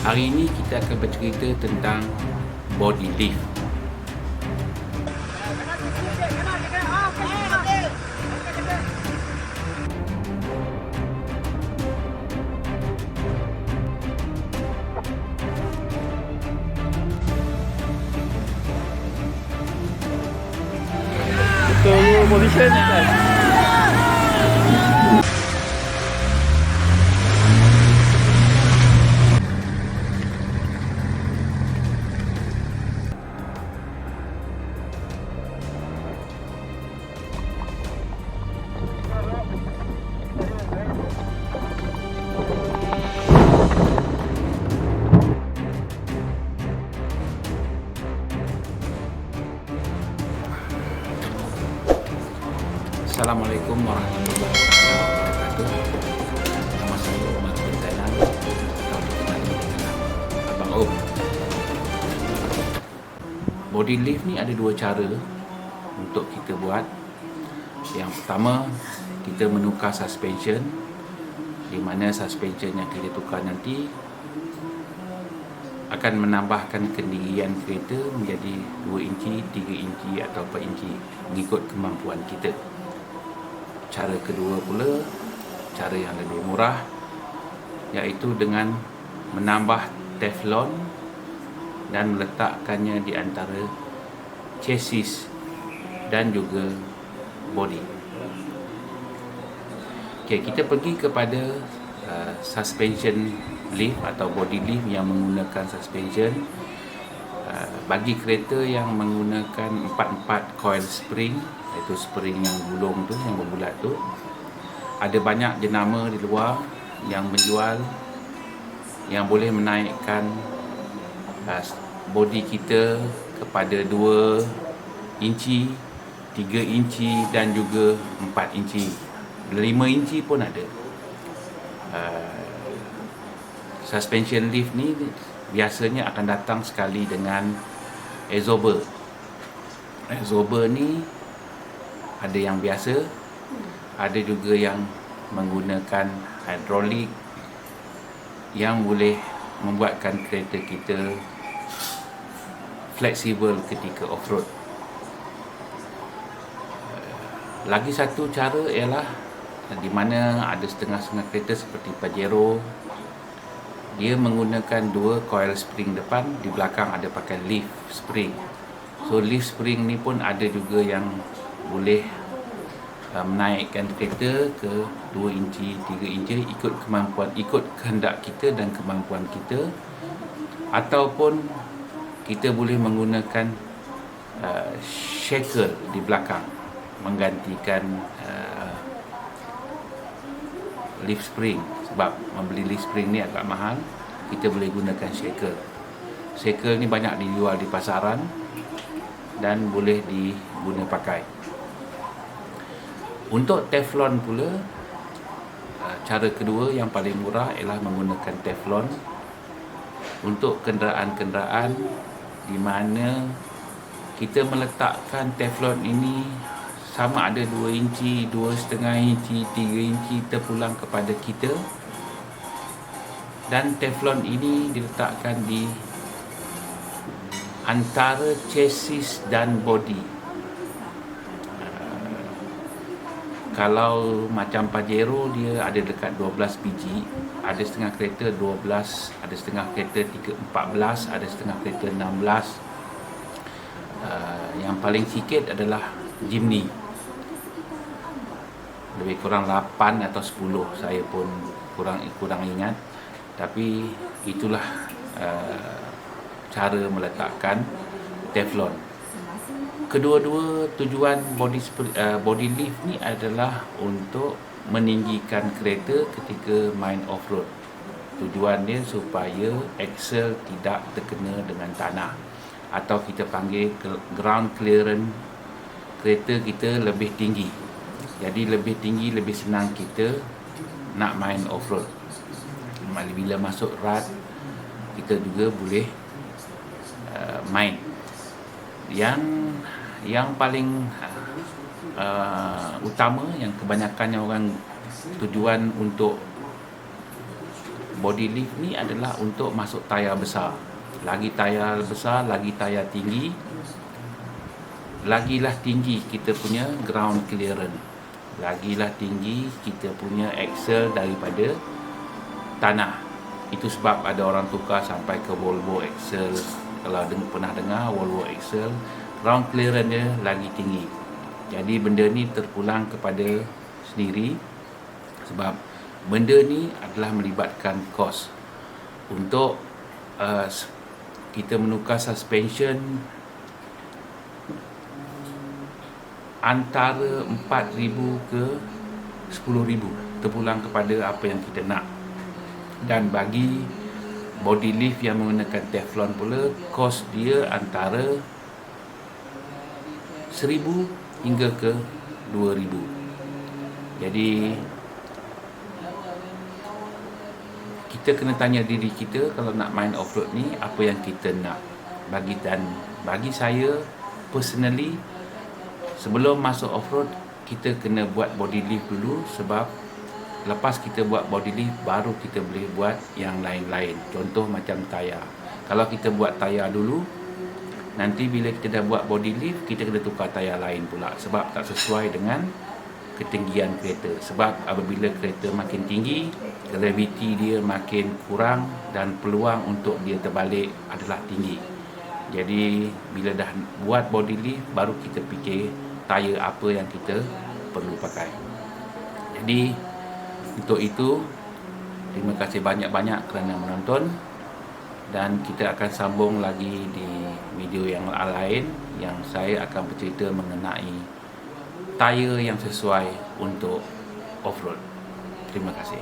Hari ini kita akan bercerita tentang body lift. Betul position kan. Assalamualaikum warahmatullahi wabarakatuh. Nama saya Umar bin Zainal atau dikenal dengan Abang Om. Body lift ni ada dua cara untuk kita buat. Yang pertama, kita menukar suspension, di mana suspension yang kita tukar nanti akan menambahkan pendirian kereta menjadi 2 inci, 3 inci atau 4 inci mengikut kemampuan kita. Cara kedua pula, cara yang lebih murah, iaitu dengan menambah teflon dan meletakkannya di antara chassis dan juga body. Okay, kita pergi kepada suspension lift atau body lift yang menggunakan suspension. Bagi kereta yang menggunakan 4 coil spring, iaitu spring yang gulung tu, yang berbulat tu, ada banyak jenama di luar yang menjual yang boleh menaikkan body kita kepada 2 inci, 3 inci dan juga 4 inci, 5 inci pun ada. Suspension lift ni biasanya akan datang sekali dengan absorber. Absorber ni ada yang biasa, ada juga yang menggunakan hidrolik yang boleh membuatkan kereta kita fleksibel ketika off-road. Lagi satu cara ialah di mana ada setengah-setengah kereta seperti Pajero, dia menggunakan 2 coil spring depan, di belakang ada pakai lift spring. So lift spring ni pun ada juga yang boleh menaikkan kereta ke 2 inci, 3 inci ikut kemampuan, ikut kehendak kita dan kemampuan kita. Ataupun kita boleh menggunakan shaker di belakang menggantikan lift spring. Sebab membeli lift spring ni agak mahal, kita boleh gunakan shaker. Shaker ni banyak dijual di pasaran dan boleh diguna pakai. Untuk teflon pula, cara kedua yang paling murah ialah menggunakan teflon untuk kenderaan-kenderaan di mana kita meletakkan teflon ini sama ada 2 inci, 2,5 inci, 3 inci terpulang kepada kita, dan teflon ini diletakkan di antara chassis dan body. Kalau macam Pajero, dia ada dekat 12 biji, ada setengah kereta 12, ada setengah kereta 14, ada setengah kereta 16. Yang paling sikit adalah Jimny, lebih kurang 8 atau 10, saya pun kurang ingat. Tapi itulah cara meletakkan teflon. Kedua-dua tujuan body lift ni adalah untuk meninggikan kereta ketika main off-road. Tujuan dia supaya axle tidak terkena dengan tanah, atau kita panggil ground clearance kereta kita lebih tinggi. Jadi lebih tinggi, lebih senang kita nak main off-road. Bila masuk rad, kita juga boleh main. Yang paling utama, yang kebanyakannya orang tujuan untuk body lift ni adalah untuk masuk tayar besar. Lagi tayar besar, lagi tayar tinggi, lagilah tinggi kita punya ground clearance, lagilah tinggi kita punya axle daripada tanah. Itu sebab ada orang tukar sampai ke Volvo axle. Kalau pernah dengar Volvo axle, ground clearance dia lagi tinggi. Jadi benda ni terpulang kepada sendiri, sebab benda ni adalah melibatkan kos untuk kita menukar suspension antara 4,000 ke 10,000, terpulang kepada apa yang kita nak. Dan bagi body lift yang menggunakan Teflon pula, kos dia antara 1,000 hingga ke 2,000. Jadi kita kena tanya diri kita, kalau nak main off-road ni, apa yang kita nak. Bagi saya personally, sebelum masuk off-road, kita kena buat body lift dulu, sebab lepas kita buat body lift, baru kita boleh buat yang lain-lain. Contoh macam tayar. Kalau kita buat tayar dulu, nanti bila kita dah buat body lift, kita kena tukar tayar lain pula, sebab tak sesuai dengan ketinggian kereta. Sebab apabila kereta makin tinggi, graviti dia makin kurang dan peluang untuk dia terbalik adalah tinggi. Jadi bila dah buat body lift, baru kita fikir tayar apa yang kita perlu pakai. Jadi untuk itu, terima kasih banyak-banyak kerana menonton, dan kita akan sambung lagi di video yang lain yang saya akan bercerita mengenai tayar yang sesuai untuk off-road. Terima kasih.